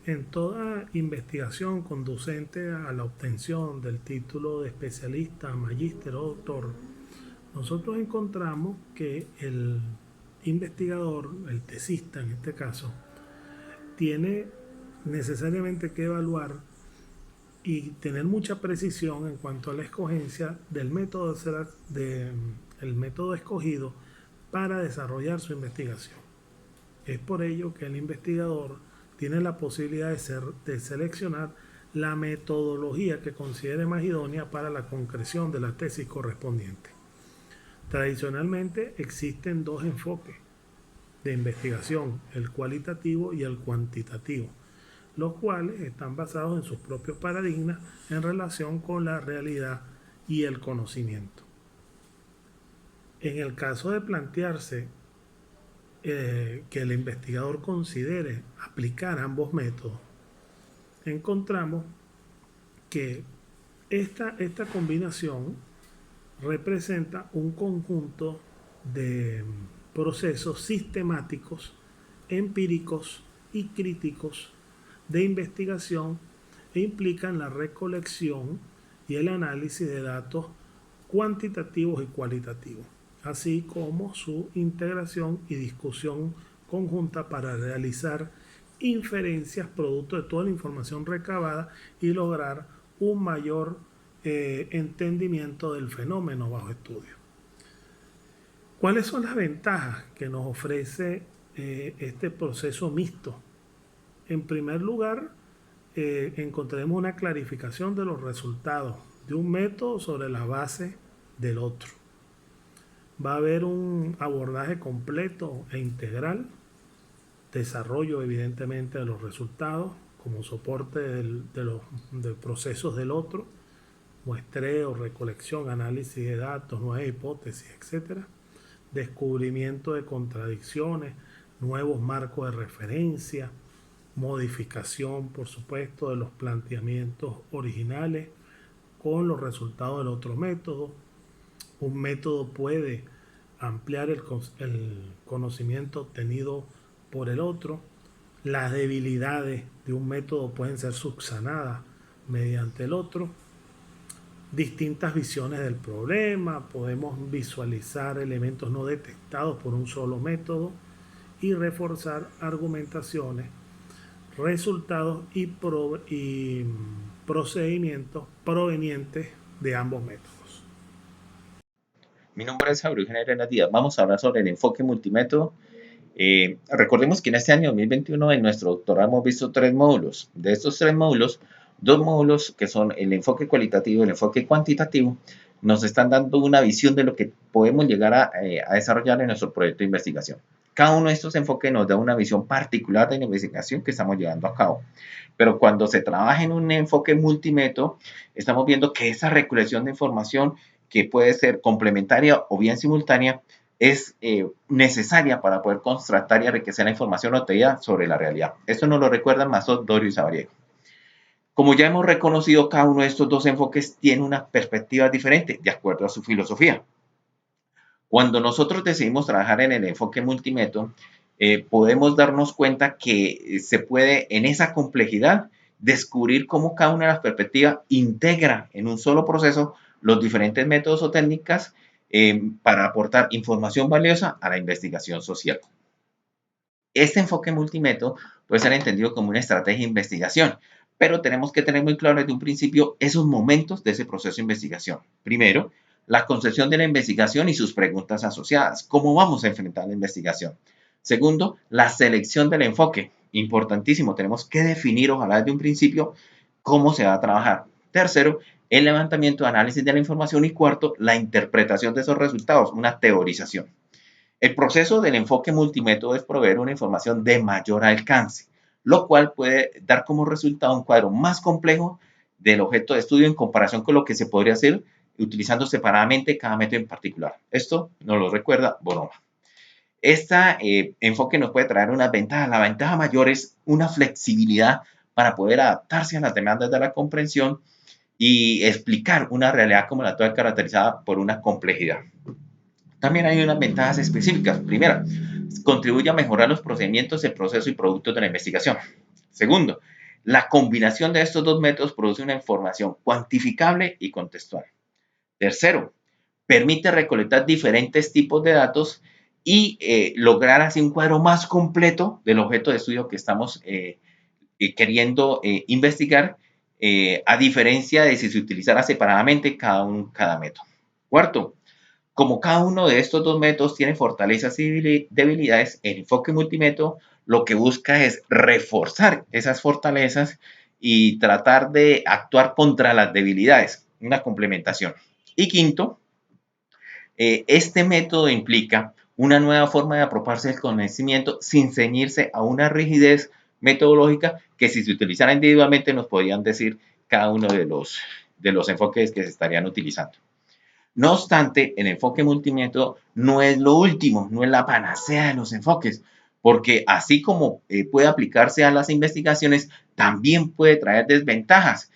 En toda investigación conducente a la obtención del título de especialista, magíster o doctor, nosotros encontramos que el investigador, el tesista en este caso, tiene necesariamente que evaluar y tener mucha precisión en cuanto a la escogencia del método, el método escogido para desarrollar su investigación. Es por ello que el investigador tiene la posibilidad de seleccionar la metodología que considere más idónea para la concreción de la tesis correspondiente. Tradicionalmente existen dos enfoques de investigación, el cualitativo y el cuantitativo, los cuales están basados en sus propios paradigmas en relación con la realidad y el conocimiento. En el caso de plantearse que el investigador considere aplicar ambos métodos, encontramos que esta combinación representa un conjunto de procesos sistemáticos, empíricos y críticos de investigación e implican la recolección y el análisis de datos cuantitativos y cualitativos, así como su integración y discusión conjunta para realizar inferencias producto de toda la información recabada y lograr un mayor entendimiento del fenómeno bajo estudio. ¿Cuáles son las ventajas que nos ofrece este proceso mixto? En primer lugar, encontraremos una clarificación de los resultados de un método sobre la base del otro. Va a haber un abordaje completo e integral, desarrollo evidentemente de los resultados como soporte de procesos del otro, muestreo, recolección, análisis de datos, nuevas hipótesis, etc. Descubrimiento de contradicciones, nuevos marcos de referencia, modificación, por supuesto, de los planteamientos originales con los resultados del otro método. Un método puede ampliar el conocimiento obtenido por el otro. Las debilidades de un método pueden ser subsanadas mediante el otro. Distintas visiones del problema, podemos visualizar elementos no detectados por un solo método y reforzar argumentaciones, resultados y procedimientos provenientes de ambos métodos. Mi nombre es Eugenio Arenas Díaz. Vamos a hablar sobre el enfoque multimétodo. Recordemos que en este año 2021 en nuestro doctorado hemos visto 3 módulos. De estos 3 módulos, 2 módulos que son el enfoque cualitativo y el enfoque cuantitativo, nos están dando una visión de lo que podemos llegar a desarrollar en nuestro proyecto de investigación. Cada uno de estos enfoques nos da una visión particular de la investigación que estamos llevando a cabo. Pero cuando se trabaja en un enfoque multimétodo, estamos viendo que esa recolección de información, que puede ser complementaria o bien simultánea, es necesaria para poder contrastar y enriquecer la información obtenida sobre la realidad. Esto nos lo recuerdan Mazot, Dorio y Sabariego. Como ya hemos reconocido, cada uno de estos dos enfoques tiene una perspectiva diferente de acuerdo a su filosofía. Cuando nosotros decidimos trabajar en el enfoque multimétodo, podemos darnos cuenta que se puede en esa complejidad descubrir cómo cada una de las perspectivas integra en un solo proceso los diferentes métodos o técnicas para aportar información valiosa a la investigación social. Este enfoque multimétodo puede ser entendido como una estrategia de investigación, pero tenemos que tener muy claro desde un principio esos momentos de ese proceso de investigación. Primero, la concepción de la investigación y sus preguntas asociadas. ¿Cómo vamos a enfrentar la investigación? Segundo, la selección del enfoque. Importantísimo, tenemos que definir, ojalá desde un principio, cómo se va a trabajar. Tercero, el levantamiento de análisis de la información. Y cuarto, la interpretación de esos resultados, una teorización. El proceso del enfoque multimétodo es proveer una información de mayor alcance, lo cual puede dar como resultado un cuadro más complejo del objeto de estudio en comparación con lo que se podría hacer utilizando separadamente cada método en particular. Esto nos lo recuerda Bonhomme. Este enfoque nos puede traer unas ventajas. La ventaja mayor es una flexibilidad para poder adaptarse a las demandas de la comprensión y explicar una realidad como la actual caracterizada por una complejidad. También hay unas ventajas específicas. Primera, contribuye a mejorar los procedimientos, el proceso y productos de la investigación. Segundo, la combinación de estos dos métodos produce una información cuantificable y contextual. Tercero, permite recolectar diferentes tipos de datos y lograr así un cuadro más completo del objeto de estudio que estamos queriendo investigar, a diferencia de si se utilizara separadamente cada método. Cuarto, como cada uno de estos dos métodos tiene fortalezas y debilidades, el enfoque multimétodo lo que busca es reforzar esas fortalezas y tratar de actuar contra las debilidades, una complementación. Y quinto, este método implica una nueva forma de apropiarse del conocimiento sin ceñirse a una rigidez metodológica que si se utilizara individualmente nos podrían decir cada uno de los enfoques que se estarían utilizando. No obstante, el enfoque multimétodo no es lo último, no es la panacea de los enfoques, porque así como puede aplicarse a las investigaciones, también puede traer desventajas,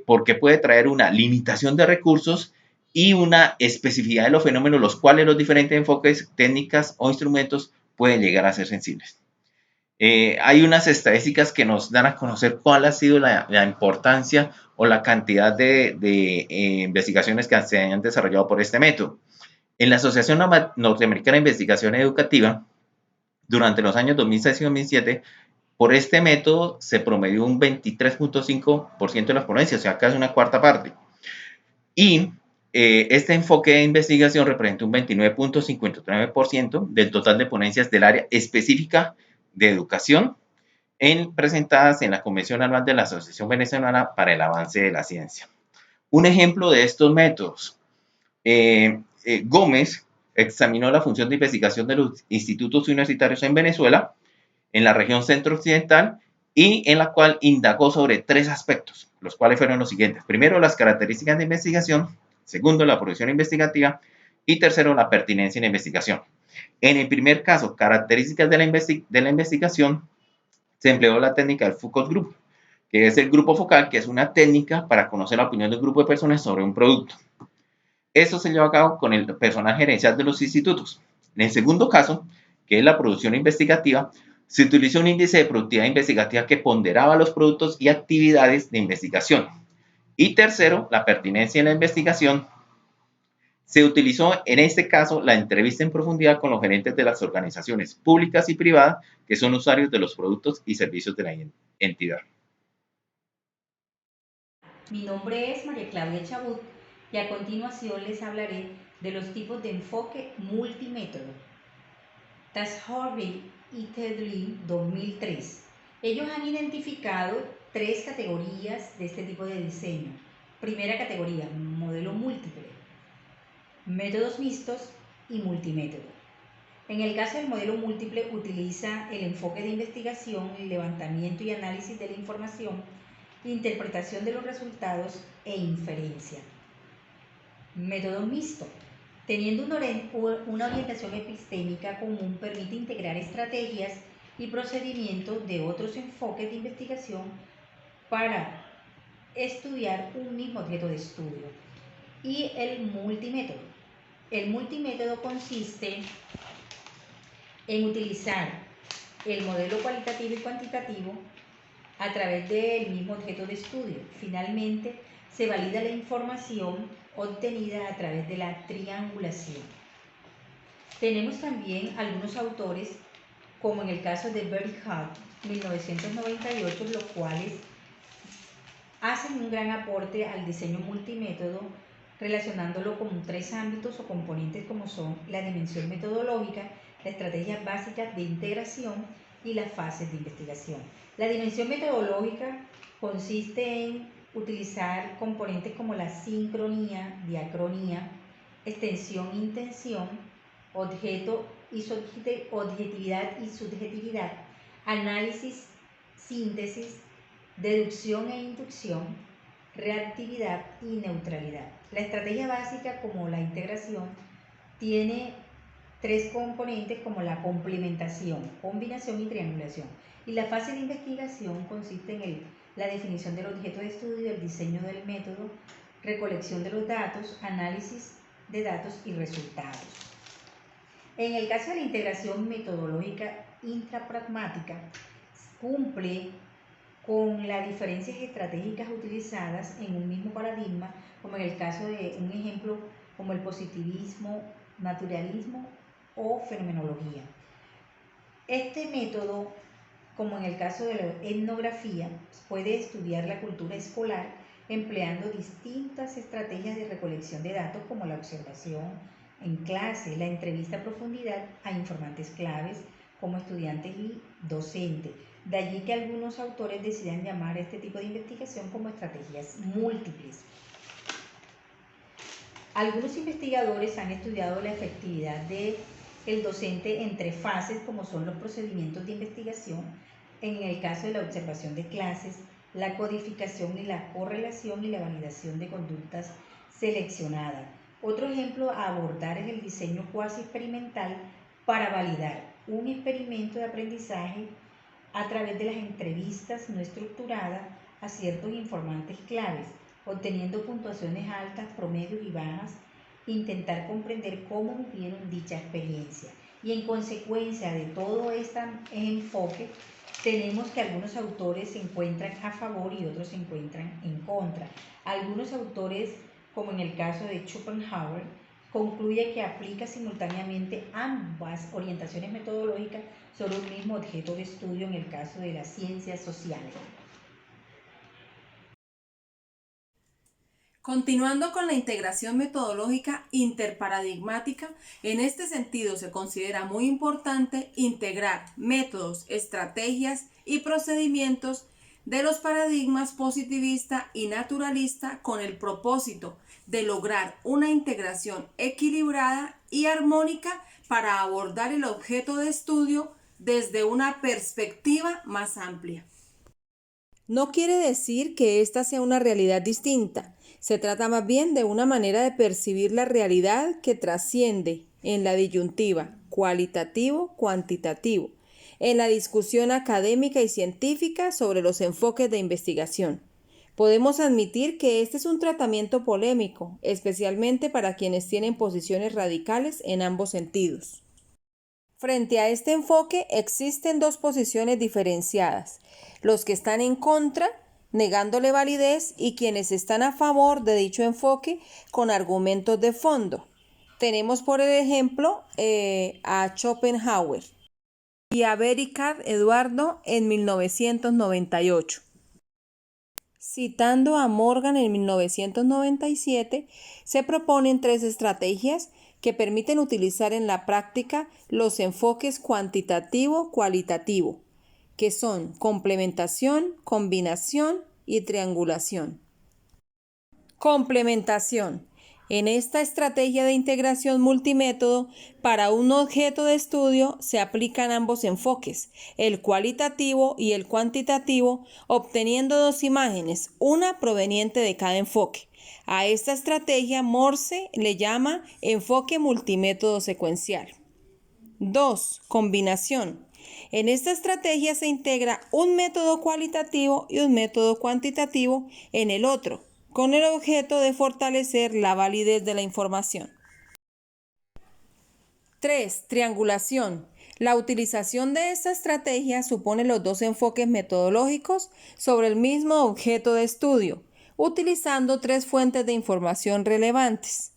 porque puede traer una limitación de recursos y una especificidad de los fenómenos, los cuales los diferentes enfoques, técnicas o instrumentos pueden llegar a ser sensibles. Hay unas estadísticas que nos dan a conocer cuál ha sido la importancia o la cantidad de investigaciones que se han desarrollado por este método. En la Asociación Norteamericana de Investigación Educativa, durante los años 2006 y 2007, por este método se promedió un 23.5% de las ponencias, o sea, casi una cuarta parte. Y este enfoque de investigación representa un 29.59% del total de ponencias del área específica de educación presentadas en la Convención Anual de la Asociación Venezolana para el Avance de la Ciencia. Un ejemplo de estos métodos. Gómez examinó la función de investigación de los institutos universitarios en Venezuela, en la región centro-occidental, y en la cual indagó sobre tres aspectos, los cuales fueron los siguientes. Primero, las características de investigación. Segundo, la producción investigativa. Y tercero, la pertinencia en la investigación. En el primer caso, características de la investigación, se empleó la técnica del Focus Group, que es el grupo focal, que es una técnica para conocer la opinión de un grupo de personas sobre un producto. Esto se lleva a cabo con el personal gerencial de los institutos. En el segundo caso, que es la producción investigativa, se utilizó un índice de productividad investigativa que ponderaba los productos y actividades de investigación. Y tercero, la pertinencia en la investigación. Se utilizó en este caso la entrevista en profundidad con los gerentes de las organizaciones públicas y privadas que son usuarios de los productos y servicios de la entidad. Mi nombre es María Claudia Chabut y a continuación les hablaré de los tipos de enfoque multimétodo. Horvey y Tedley 2003. Ellos han identificado tres categorías de este tipo de diseño. Primera categoría, modelo múltiple, métodos mixtos y multimétodo. En el caso del modelo múltiple utiliza el enfoque de investigación, levantamiento y análisis de la información, interpretación de los resultados e inferencia. Método mixto. Teniendo una orientación epistémica común, permite integrar estrategias y procedimientos de otros enfoques de investigación para estudiar un mismo objeto de estudio. Y el multimétodo. El multimétodo consiste en utilizar el modelo cualitativo y cuantitativo a través del mismo objeto de estudio. Finalmente, se valida la información obtenida a través de la triangulación. Tenemos también algunos autores, como en el caso de Berry Hart, 1998, los cuales hacen un gran aporte al diseño multimétodo, relacionándolo con tres ámbitos o componentes como son la dimensión metodológica, la estrategia básica de integración y las fases de investigación. La dimensión metodológica consiste en utilizar componentes como la sincronía, diacronía, extensión, intención, objeto y objetividad y subjetividad, análisis, síntesis, deducción e inducción, reactividad y neutralidad. La estrategia básica, como la integración, tiene tres componentes como la complementación, combinación y triangulación. Y la fase de investigación consiste en la definición del objeto de estudio, el diseño del método, recolección de los datos, análisis de datos y resultados. En el caso de la integración metodológica intrapragmática, cumple con las diferencias estratégicas utilizadas en un mismo paradigma, como en el caso de un ejemplo como el positivismo, naturalismo o fenomenología. Este método, como en el caso de la etnografía, puede estudiar la cultura escolar empleando distintas estrategias de recolección de datos como la observación en clase, la entrevista a profundidad a informantes claves como estudiantes y docentes. De allí que algunos autores decidan llamar a este tipo de investigación como estrategias múltiples. Algunos investigadores han estudiado la efectividad del docente en 3 fases, como son los procedimientos de investigación, en el caso de la observación de clases, la codificación y la correlación y la validación de conductas seleccionadas. Otro ejemplo a abordar es el diseño cuasi experimental para validar un experimento de aprendizaje a través de las entrevistas no estructuradas a ciertos informantes claves, obteniendo puntuaciones altas, promedios y bajas, intentar comprender cómo vivieron dicha experiencia. Y en consecuencia de todo este enfoque, tenemos que algunos autores se encuentran a favor y otros se encuentran en contra. Algunos autores, como en el caso de Schopenhauer, concluye que aplica simultáneamente ambas orientaciones metodológicas sobre un mismo objeto de estudio en el caso de las ciencias sociales. Continuando con la integración metodológica interparadigmática, en este sentido se considera muy importante integrar métodos, estrategias y procedimientos de los paradigmas positivista y naturalista con el propósito de lograr una integración equilibrada y armónica para abordar el objeto de estudio desde una perspectiva más amplia. No quiere decir que esta sea una realidad distinta. Se trata más bien de una manera de percibir la realidad que trasciende en la disyuntiva cualitativo-cuantitativo, en la discusión académica y científica sobre los enfoques de investigación. Podemos admitir que este es un tratamiento polémico, especialmente para quienes tienen posiciones radicales en ambos sentidos. Frente a este enfoque existen 2 posiciones diferenciadas: los que están en contra, negándole validez, y quienes están a favor de dicho enfoque con argumentos de fondo. Tenemos por ejemplo a Schopenhauer y a Bericat Eduardo en 1998. Citando a Morgan en 1997, se proponen 3 estrategias que permiten utilizar en la práctica los enfoques cuantitativo-cualitativo, que son complementación, combinación y triangulación. Complementación. En esta estrategia de integración multimétodo, para un objeto de estudio se aplican ambos enfoques, el cualitativo y el cuantitativo, obteniendo 2 imágenes, una proveniente de cada enfoque. A esta estrategia Morse le llama enfoque multimétodo secuencial. 2. Combinación. En esta estrategia se integra un método cualitativo y un método cuantitativo en el otro, con el objeto de fortalecer la validez de la información. 3. Triangulación. La utilización de esta estrategia supone los 2 enfoques metodológicos sobre el mismo objeto de estudio, utilizando 3 fuentes de información relevantes.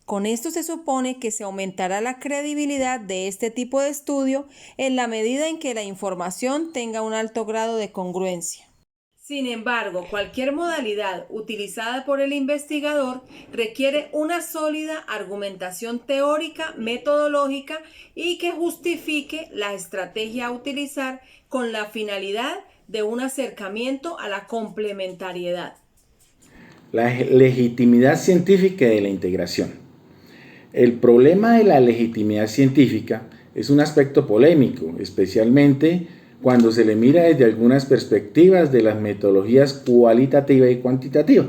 Con esto se supone que se aumentará la credibilidad de este tipo de estudio en la medida en que la información tenga un alto grado de congruencia. Sin embargo, cualquier modalidad utilizada por el investigador requiere una sólida argumentación teórica, metodológica y que justifique la estrategia a utilizar con la finalidad de un acercamiento a la complementariedad. La legitimidad científica de la integración. El problema de la legitimidad científica es un aspecto polémico, especialmente cuando se le mira desde algunas perspectivas de las metodologías cualitativa y cuantitativa.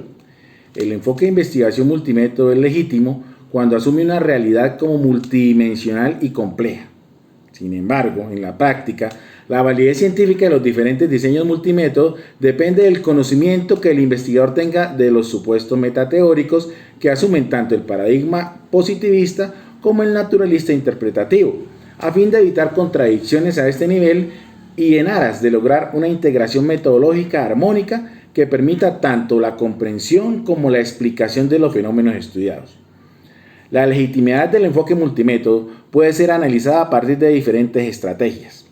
El enfoque de investigación multimétodo es legítimo cuando asume una realidad como multidimensional y compleja. Sin embargo, en la práctica, la validez científica de los diferentes diseños multimétodo depende del conocimiento que el investigador tenga de los supuestos metateóricos que asumen tanto el paradigma positivista como el naturalista interpretativo. A fin de evitar contradicciones a este nivel, y en aras de lograr una integración metodológica armónica que permita tanto la comprensión como la explicación de los fenómenos estudiados. La legitimidad del enfoque multimétodo puede ser analizada a partir de diferentes estrategias.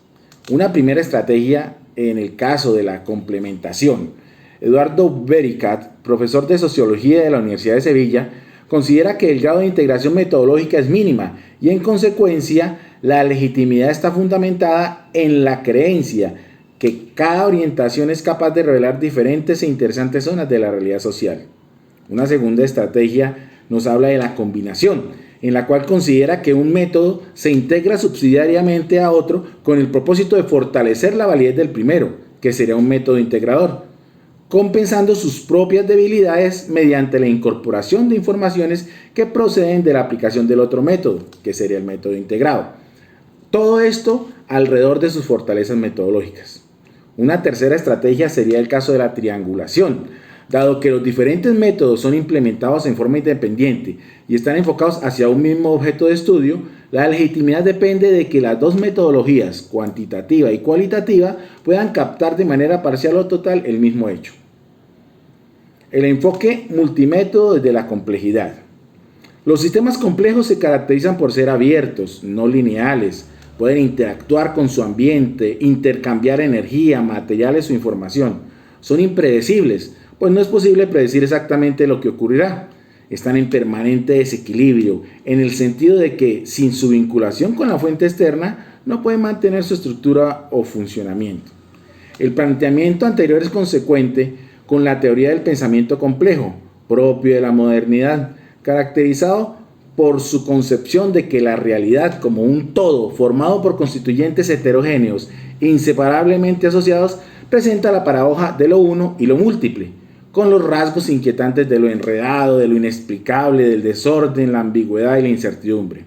Una primera estrategia en el caso de la complementación. Eduardo Bericat, profesor de Sociología de la Universidad de Sevilla, considera que el grado de integración metodológica es mínima y en consecuencia la legitimidad está fundamentada en la creencia que cada orientación es capaz de revelar diferentes e interesantes zonas de la realidad social. Una segunda estrategia nos habla de la combinación, en la cual considera que un método se integra subsidiariamente a otro con el propósito de fortalecer la validez del primero, que sería un método integrador, compensando sus propias debilidades mediante la incorporación de informaciones que proceden de la aplicación del otro método, que sería el método integrado. Todo esto alrededor de sus fortalezas metodológicas. Una tercera estrategia sería el caso de la triangulación. Dado que los diferentes métodos son implementados en forma independiente y están enfocados hacia un mismo objeto de estudio, la legitimidad depende de que las dos metodologías, cuantitativa y cualitativa, puedan captar de manera parcial o total el mismo hecho. El enfoque multimétodo desde la complejidad. Los sistemas complejos se caracterizan por ser abiertos, no lineales, pueden interactuar con su ambiente, intercambiar energía, materiales o información. Son impredecibles, pues no es posible predecir exactamente lo que ocurrirá. Están en permanente desequilibrio, en el sentido de que sin su vinculación con la fuente externa no pueden mantener su estructura o funcionamiento. El planteamiento anterior es consecuente con la teoría del pensamiento complejo, propio de la modernidad, caracterizado por su concepción de que la realidad como un todo formado por constituyentes heterogéneos inseparablemente asociados presenta la paradoja de lo uno y lo múltiple, con los rasgos inquietantes de lo enredado, de lo inexplicable, del desorden, la ambigüedad y la incertidumbre.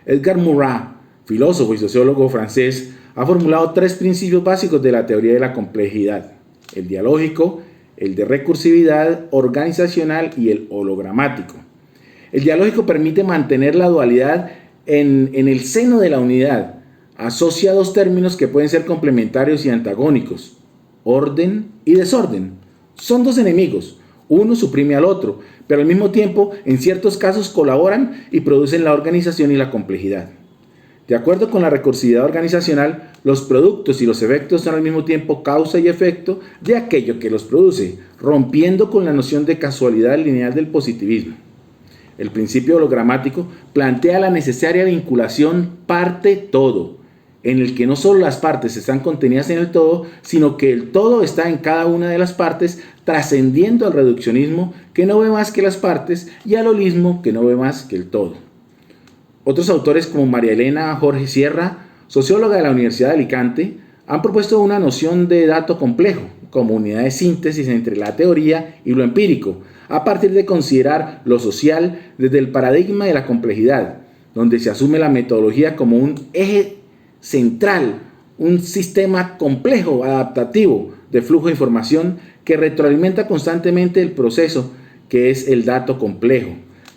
Edgar Morin, filósofo y sociólogo francés, ha formulado tres principios básicos de la teoría de la complejidad: el dialógico, el de recursividad organizacional y el hologramático. El dialógico permite mantener la dualidad en el seno de la unidad. Asocia dos términos que pueden ser complementarios y antagónicos: orden y desorden. Son dos enemigos, uno suprime al otro, pero al mismo tiempo en ciertos casos colaboran y producen la organización y la complejidad. De acuerdo con la recursividad organizacional, los productos y los efectos son al mismo tiempo causa y efecto de aquello que los produce, rompiendo con la noción de casualidad lineal del positivismo. El principio hologramático plantea la necesaria vinculación parte-todo, en el que no solo las partes están contenidas en el todo, sino que el todo está en cada una de las partes, trascendiendo al reduccionismo que no ve más que las partes y al holismo que no ve más que el todo. Otros autores como María Elena Jorge Sierra, socióloga de la Universidad de Alicante, han propuesto una noción de dato complejo como unidad de síntesis entre la teoría y lo empírico, a partir de considerar lo social desde el paradigma de la complejidad, donde se asume la metodología como un eje central, un sistema complejo, adaptativo, de flujo de información que retroalimenta constantemente el proceso que es el dato complejo,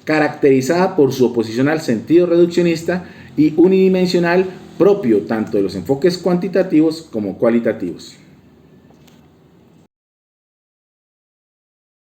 caracterizada por su oposición al sentido reduccionista y unidimensional propio tanto de los enfoques cuantitativos como cualitativos.